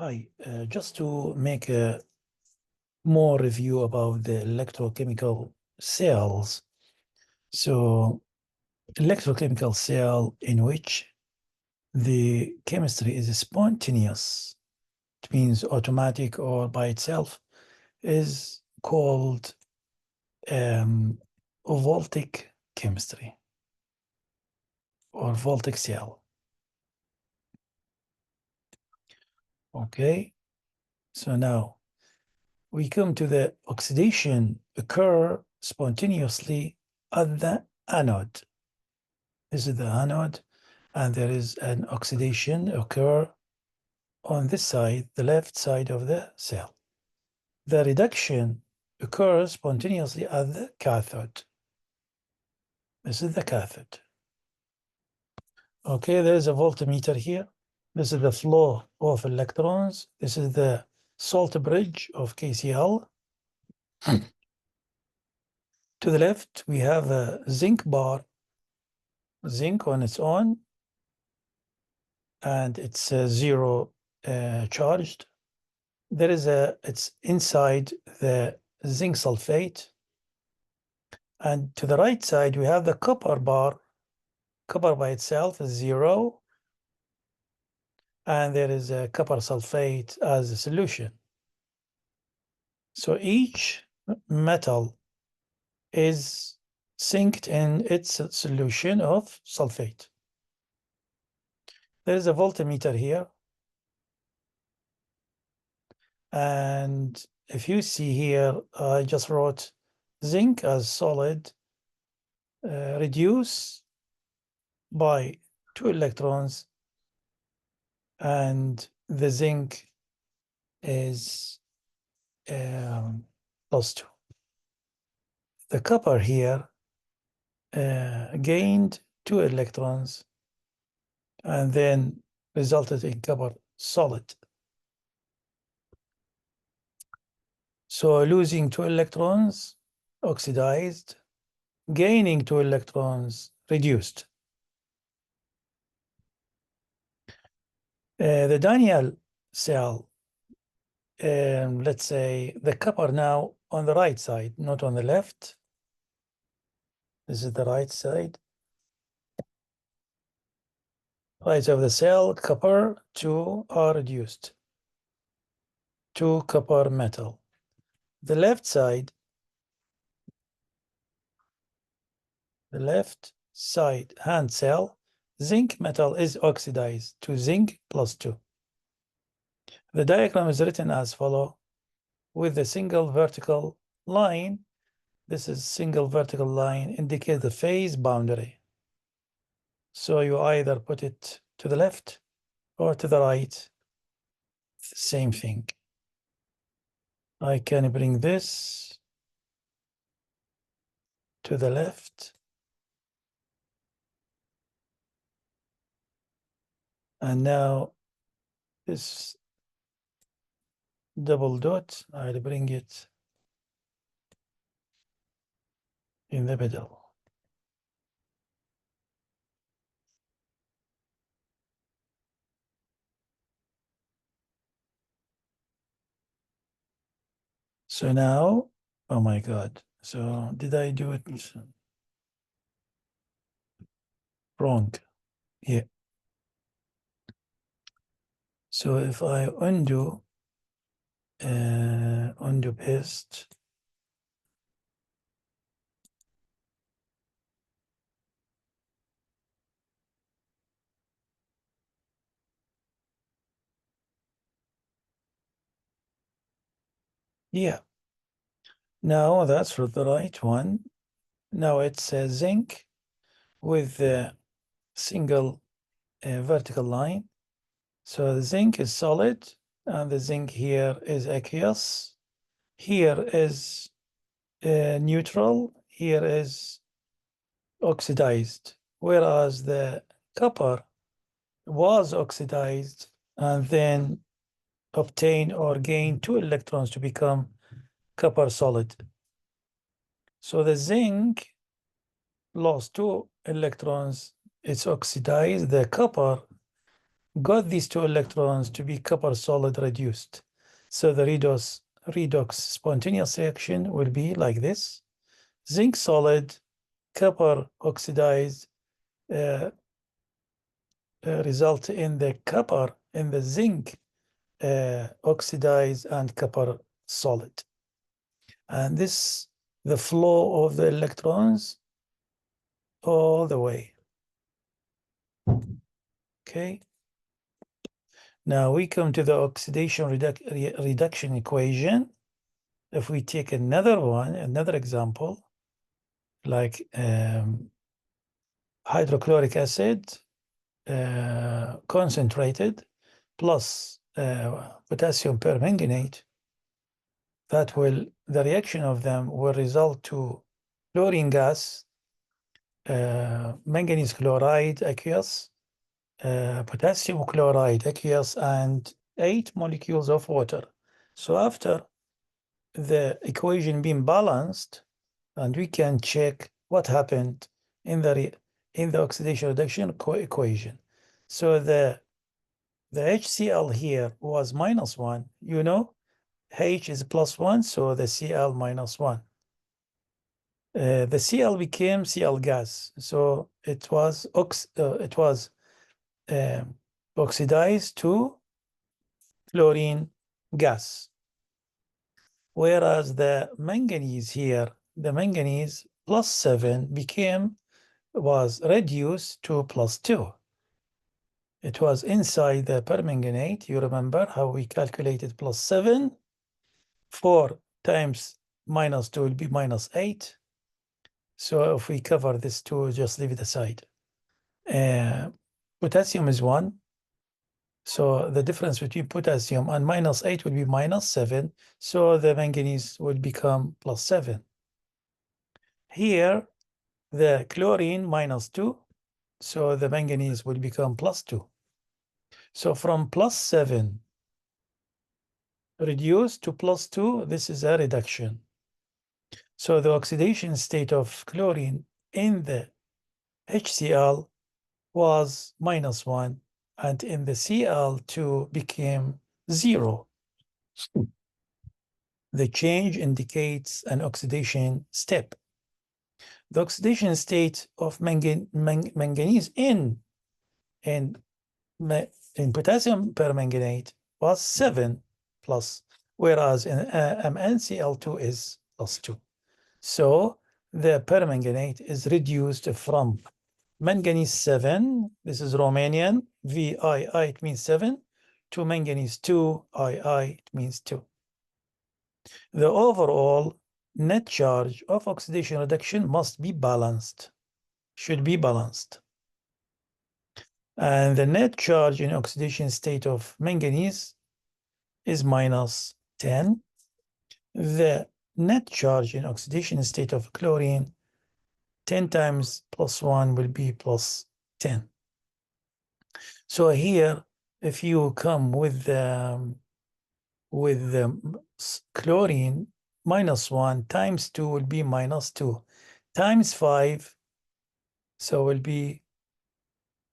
Hi, just to make a more review about the electrochemical cells. So, electrochemical cell in which the chemistry is spontaneous, it means automatic or by itself, is called voltaic chemistry or voltaic cell. Okay, so now we come to the oxidation occur spontaneously at the anode. This is the anode, and there is an oxidation occur on this side, the left side of the cell. The reduction occurs spontaneously at the cathode. This is the cathode. Okay, there is a voltmeter here. This is the flow of electrons. This is the salt bridge of KCl. To the left, we have a zinc bar, zinc on its own, and it's zero charged. There is it's inside the zinc sulfate. And to the right side, we have the copper bar. Copper by itself is zero. And there is a copper sulfate as a solution. So each metal is synced in its solution of sulfate. There is a voltmeter here. And if you see here, I just wrote zinc as solid, reduce by 2 electrons, and the zinc is +2. The copper here gained 2 electrons and then resulted in copper solid. So losing 2 electrons, oxidized, gaining 2 electrons, reduced. The Daniell cell, let's say the copper now on the right side, not on the left. This is the right side. Right of the cell, copper, 2 are reduced. 2 copper metal. The left side, the left side hand cell, zinc metal is oxidized to zinc +2. The diagram is written as follows with a single vertical line. This is single vertical line indicates the phase boundary. So you either put it to the left or to the right. Same thing. I can bring this to the left. And now this double dot, I'll bring it in the middle. So now, oh my God. So did I do it wrong? Yeah. So if I undo paste, yeah. Now that's for the right one. Now it's zinc with a single vertical line. So the zinc is solid, and the zinc here is aqueous. Here is neutral. Here is oxidized. Whereas the copper was oxidized and then obtain or gain 2 electrons to become copper solid. So the zinc lost 2 electrons, it's oxidized. The copper got these two electrons to be copper solid reduced. So the redox spontaneous reaction will be like this. Zinc solid, copper oxidized, result in the copper in the zinc oxidized and copper solid. And this, the flow of the electrons all the way. Okay. Now we come to the oxidation reduction equation. If we take another one, another example, like hydrochloric acid concentrated plus potassium permanganate, that will, the reaction of them will result to chlorine gas, manganese chloride aqueous, potassium chloride aqueous, and 8 molecules of water. So after the equation being balanced, and we can check what happened in the oxidation reduction equation. So the HCl here was -1, you know, H is +1, so the Cl -1. The Cl became Cl gas, so it was oxidized to chlorine gas. Whereas the manganese here, the manganese +7 was reduced to +2. It was inside the permanganate. You remember how we calculated +7? 4 times -2 will be -8. So if we cover this 2, just leave it aside. Potassium is 1. So the difference between potassium and -8 will be -7. So the manganese will become +7. Here, the chlorine -2. So the manganese will become +2. So from +7 reduced to +2, this is a reduction. So the oxidation state of chlorine in the HCl was -1, and in the Cl2 became 0. The change indicates an oxidation step. The oxidation state of manganese in potassium permanganate was 7+, whereas in MnCl2 is +2. So the permanganate is reduced from manganese 7, this is Romanian, VII, it means 7, to manganese 2, II, it means 2. The overall net charge of oxidation reduction must be balanced, should be balanced. And the net charge in oxidation state of manganese is -10. The net charge in oxidation state of chlorine, 10 times +1 will be +10. So here, if you come with the chlorine, -1 times 2 will be -2 times 5, so will be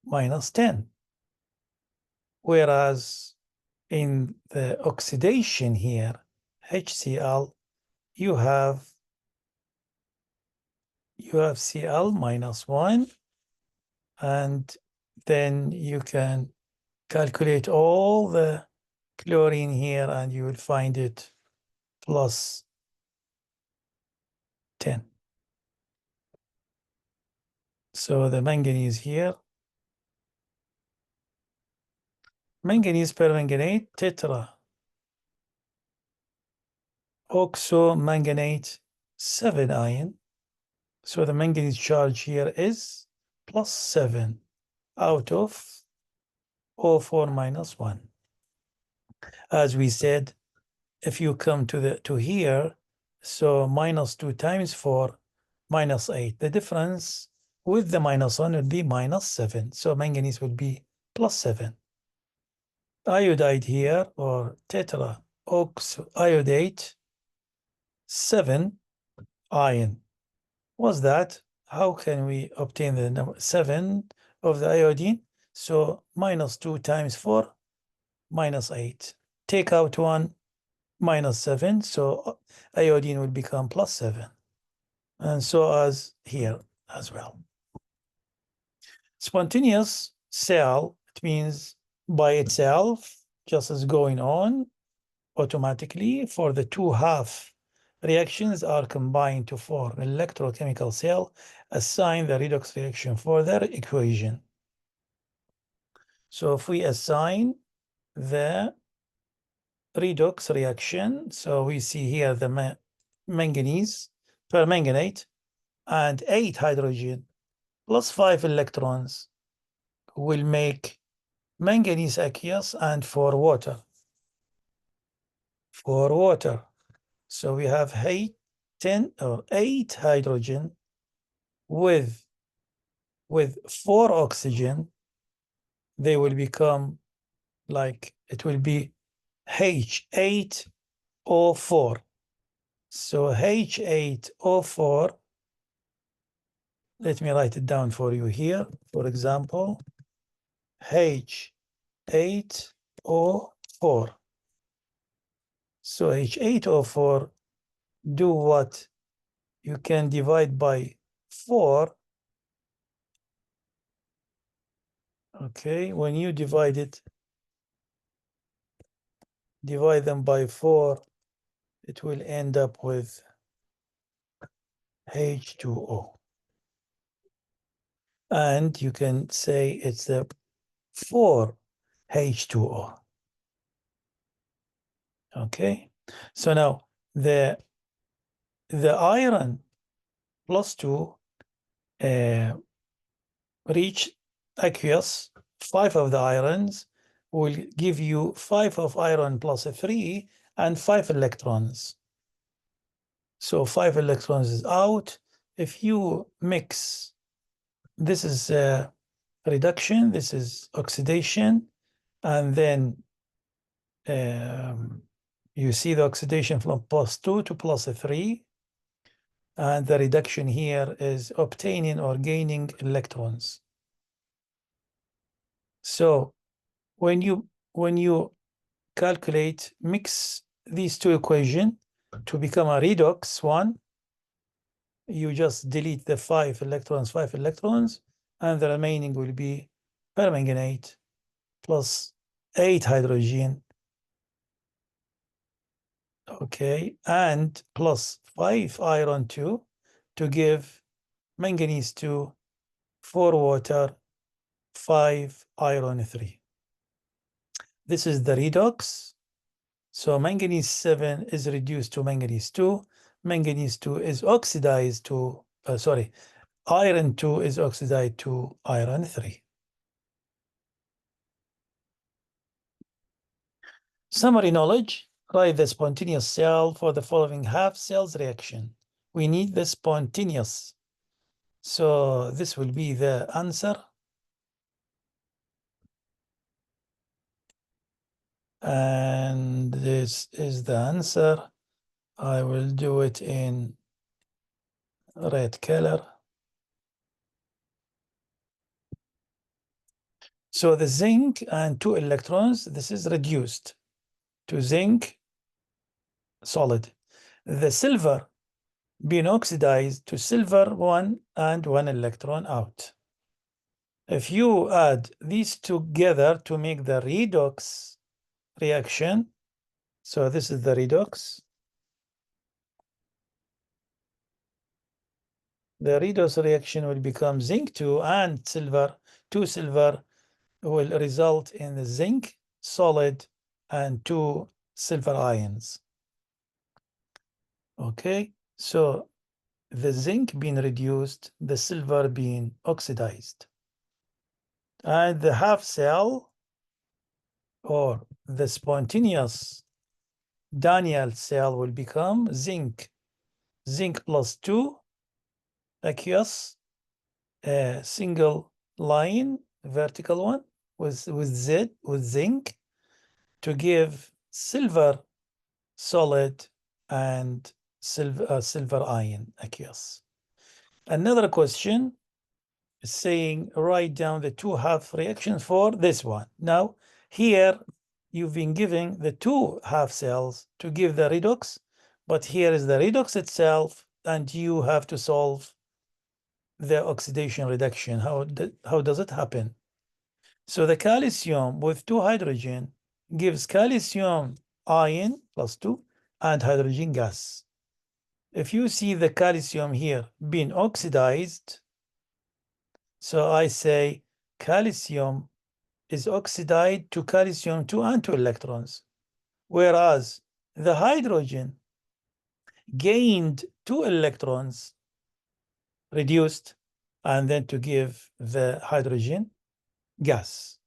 -10. Whereas in the oxidation here, HCl, you have Cl -1, and then you can calculate all the chlorine here and you will find it +10. So the manganese here, manganese permanganate tetra oxomanganate 7 ion. So the manganese charge here is +7 out of O4 -1. As we said, if you come to here, so -2 times 4, -8. The difference with the -1 would be -7. So manganese would be +7. Iodide here, or tetra oxoiodate 7 ion. What's that? How can we obtain the number 7 of the iodine? So minus 2 times 4, minus 8. Take out 1, minus 7. So iodine will become plus 7. And so as here as well. Spontaneous cell, it means by itself, just as going on automatically. For the two half reactions are combined to form an electrochemical cell. Assign the redox reaction for their equation. So if we assign the redox reaction, so we see here the manganese permanganate and 8 hydrogen plus 5 electrons will make manganese aqueous and 4 water. So we have 10 or 8 hydrogen with 4 oxygen. They will become like, it will be H8O4. So H8O4, let me write it down for you here. For example, H8O4. So H8O4, do what? You can divide by 4. Okay, when you divide them by 4, it will end up with H2O. And you can say it's the 4H2O. Okay, so now the iron plus 2 reach aqueous. 5 of the irons will give you 5 of iron plus 3 and 5 electrons. So 5 electrons is out. If you mix, this is reduction, this is oxidation, and then you see the oxidation from plus 2 to plus 3, and the reduction here is obtaining or gaining electrons. So when you calculate, mix these two equations to become a redox one, you just delete the 5 electrons, and the remaining will be permanganate plus 8 hydrogen, okay, and plus 5 iron 2 to give manganese 2, 4 water, 5 iron 3. This is the redox. So manganese 7 is reduced to manganese 2. Manganese 2 is oxidized to, iron 2 is oxidized to iron 3. Summary knowledge: write the spontaneous cell for the following half cells reaction. We need the spontaneous. So this will be the answer. And this is the answer. I will do it in red color. So the zinc and 2 electrons, this is reduced to zinc solid. The silver being oxidized to silver 1 and 1 electron out. If you add these together to make the redox reaction, so this is the redox. The redox reaction will become zinc 2 and silver, 2 silver will result in the zinc solid and 2 silver ions. Okay, so the zinc being reduced, the silver being oxidized. And the half cell or the spontaneous Daniell cell will become zinc plus 2 aqueous, single line, vertical one with zinc to give silver solid and silver ion aqueous. Another question, saying write down the two half reactions for this one. Now, here you've been giving the two half cells to give the redox, but here is the redox itself, and you have to solve the oxidation reduction. How does it happen? So the calcium with two hydrogen gives calcium ion +2 and hydrogen gas. If you see the calcium here being oxidized, so I say calcium is oxidized to calcium 2 and 2 electrons, whereas the hydrogen gained 2 electrons, reduced, and then to give the hydrogen gas.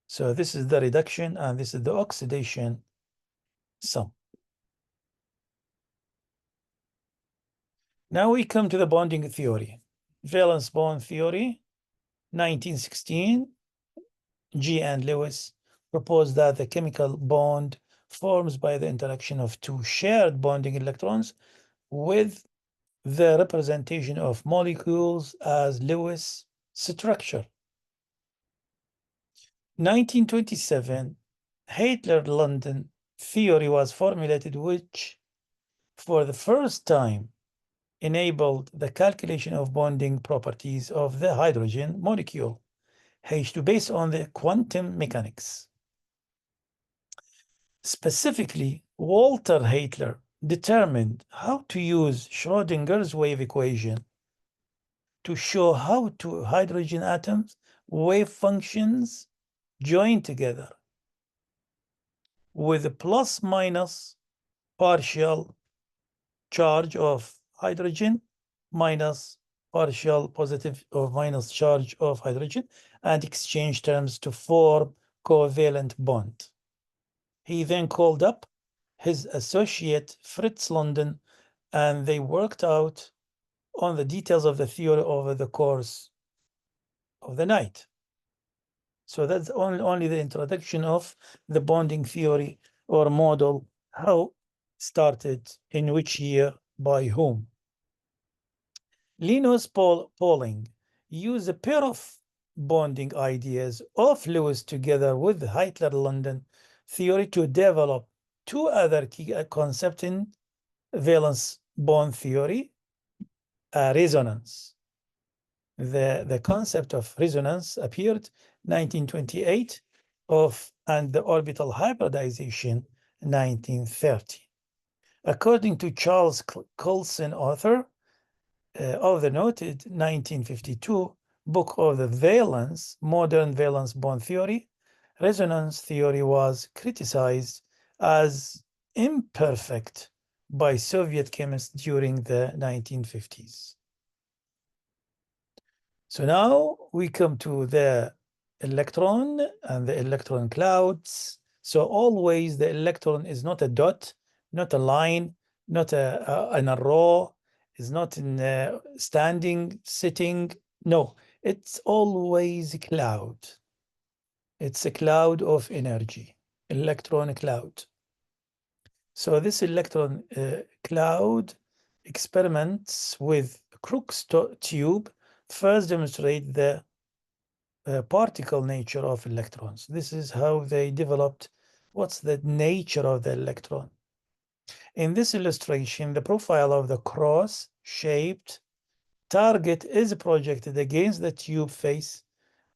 So this is the reduction and this is the oxidation sum. Now we come to the bonding theory. Valence bond theory, 1916, G and Lewis proposed that the chemical bond forms by the interaction of two shared bonding electrons with the representation of molecules as Lewis structure. 1927, Hitler-London theory was formulated, which for the first time enabled the calculation of bonding properties of the hydrogen molecule, H2, based on the quantum mechanics. Specifically, Walter Hitler determined how to use Schrodinger's wave equation to show how two hydrogen atoms' wave functions join together with a plus-minus partial charge of hydrogen minus partial positive or minus charge of hydrogen and exchange terms to form covalent bond. He then called up his associate Fritz London, and they worked out on the details of the theory over the course of the night. So that's only the introduction of the bonding theory or model, how started, in which year, by whom. Linus Pauling used a pair of bonding ideas of Lewis together with Hitler-London theory to develop two other key concepts in valence bond theory, resonance. The concept of resonance appeared 1928 and the orbital hybridization 1930. According to Charles Colson, author of the noted 1952 book of the valence, modern valence bond theory, resonance theory was criticized as imperfect by Soviet chemists during the 1950s. So now we come to the electron and the electron clouds. So always the electron is not a dot, not a line, not in a row, is not in standing, sitting. No, it's always a cloud. It's a cloud of energy, electron cloud. So this electron cloud experiments with Crookes tube first demonstrate the particle nature of electrons. This is how they developed what's the nature of the electron. In this illustration, the profile of the cross-shaped target is projected against the tube face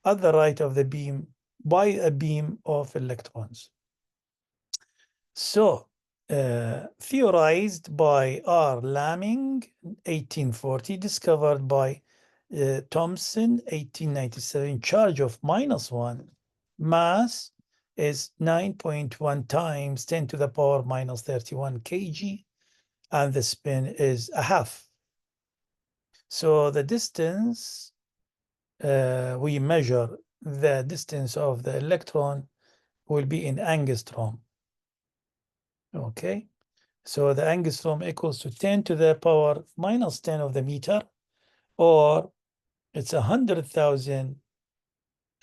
at the right of the beam by a beam of electrons. So, theorized by R. Lamming, 1840, discovered by Thomson, 1897, charge of -1, mass is 9.1 times 10 to the power minus 31 kg, and the spin is a half. So the distance, we measure the distance of the electron will be in angstrom. Okay, so the angstrom equals to 10 to the power minus 10 of the meter, or it's 100,000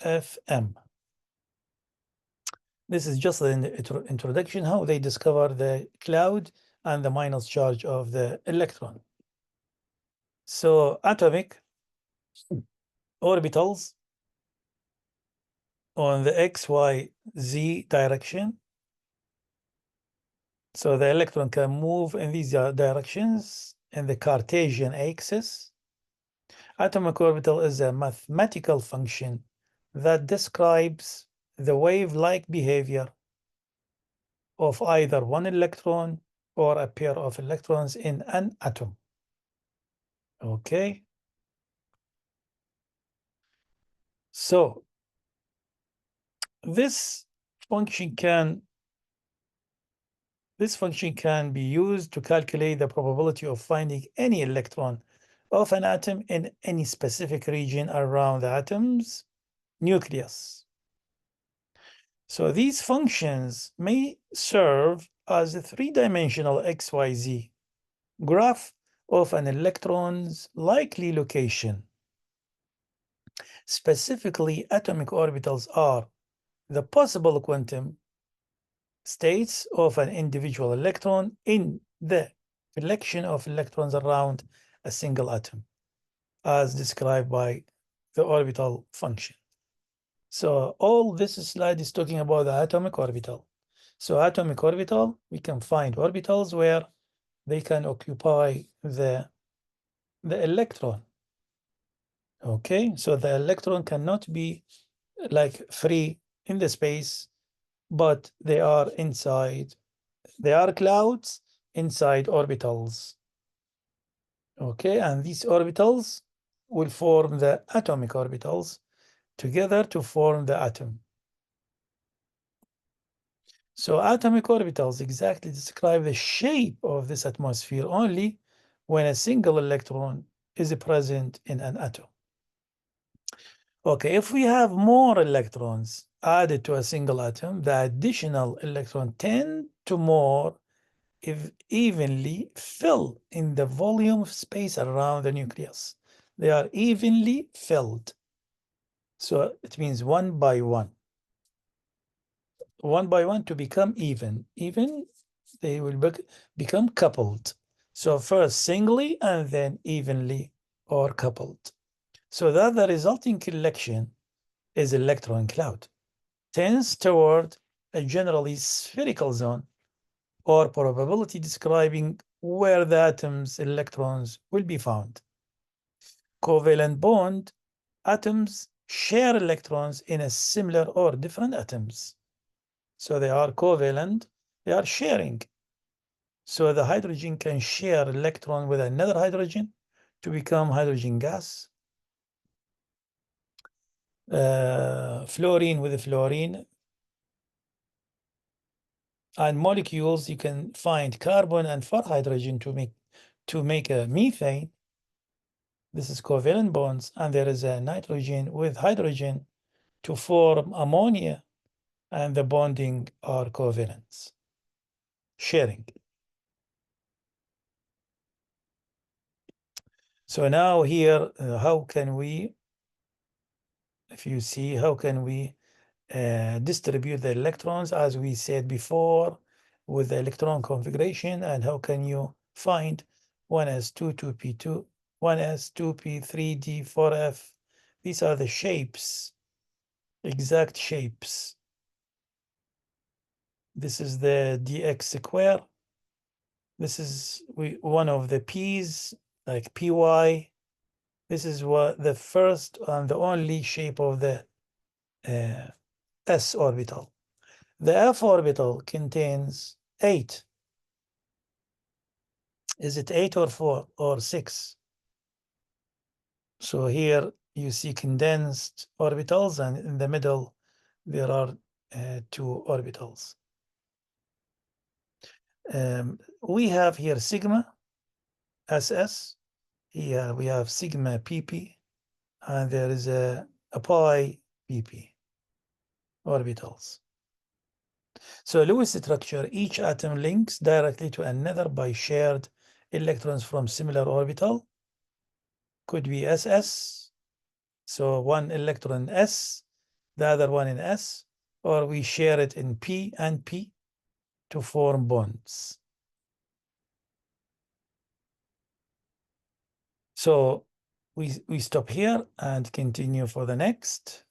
FM. This is just an introduction, how they discover the cloud and the minus charge of the electron. So atomic orbitals on the X, Y, Z direction. So the electron can move in these directions in the Cartesian axis. Atomic orbital is a mathematical function that describes the wave-like behavior of either one electron or a pair of electrons in an atom. Okay. So this function can be used to calculate the probability of finding any electron of an atom in any specific region around the atom's nucleus. So these functions may serve as a three-dimensional XYZ graph of an electron's likely location. Specifically, atomic orbitals are the possible quantum states of an individual electron in the collection of electrons around a single atom, as described by the orbital function. So all this slide is talking about the atomic orbital. So atomic orbital, we can find orbitals where they can occupy the electron. Okay, so the electron cannot be like free in the space, but they are inside. They are clouds inside orbitals. Okay, and these orbitals will form the atomic orbitals together to form the atom. So atomic orbitals exactly describe the shape of this atmosphere only when a single electron is present in an atom. Okay, if we have more electrons added to a single atom, the additional electron tend to more evenly fill in the volume of space around the nucleus. They are evenly filled. So it means one by one. One by one to become even. Even, they will become coupled. So first singly and then evenly or coupled. So that the resulting collection is electron cloud. Tends toward a generally spherical zone or probability describing where the atom's electrons will be found. Covalent bond, atoms share electrons in a similar or different atoms. So they are covalent, they are sharing. So the hydrogen can share electron with another hydrogen to become hydrogen gas. Fluorine with fluorine. And molecules, you can find carbon and 4 hydrogen to make a methane. This is covalent bonds, and there is a nitrogen with hydrogen to form ammonia, and the bonding are covalents, sharing. So now here, how can we, if you see, how can we distribute the electrons as we said before with the electron configuration, and how can you find 1s2, 2p2, 1s, 2p, 3d, 4f. These are the shapes, exact shapes. This is the dx square. This is one of the p's, like py. This is what the first and the only shape of the s orbital. The f orbital contains 8. Is it 8 or 4 or 6? So here you see condensed orbitals, and in the middle there are 2 orbitals. We have here sigma SS. Here we have sigma pp, and there is a pi pp orbitals. So Lewis structure, each atom links directly to another by shared electrons from similar orbital. Could be SS, so one electron in S, the other one in S, or we share it in P and P to form bonds. So we stop here and continue for the next.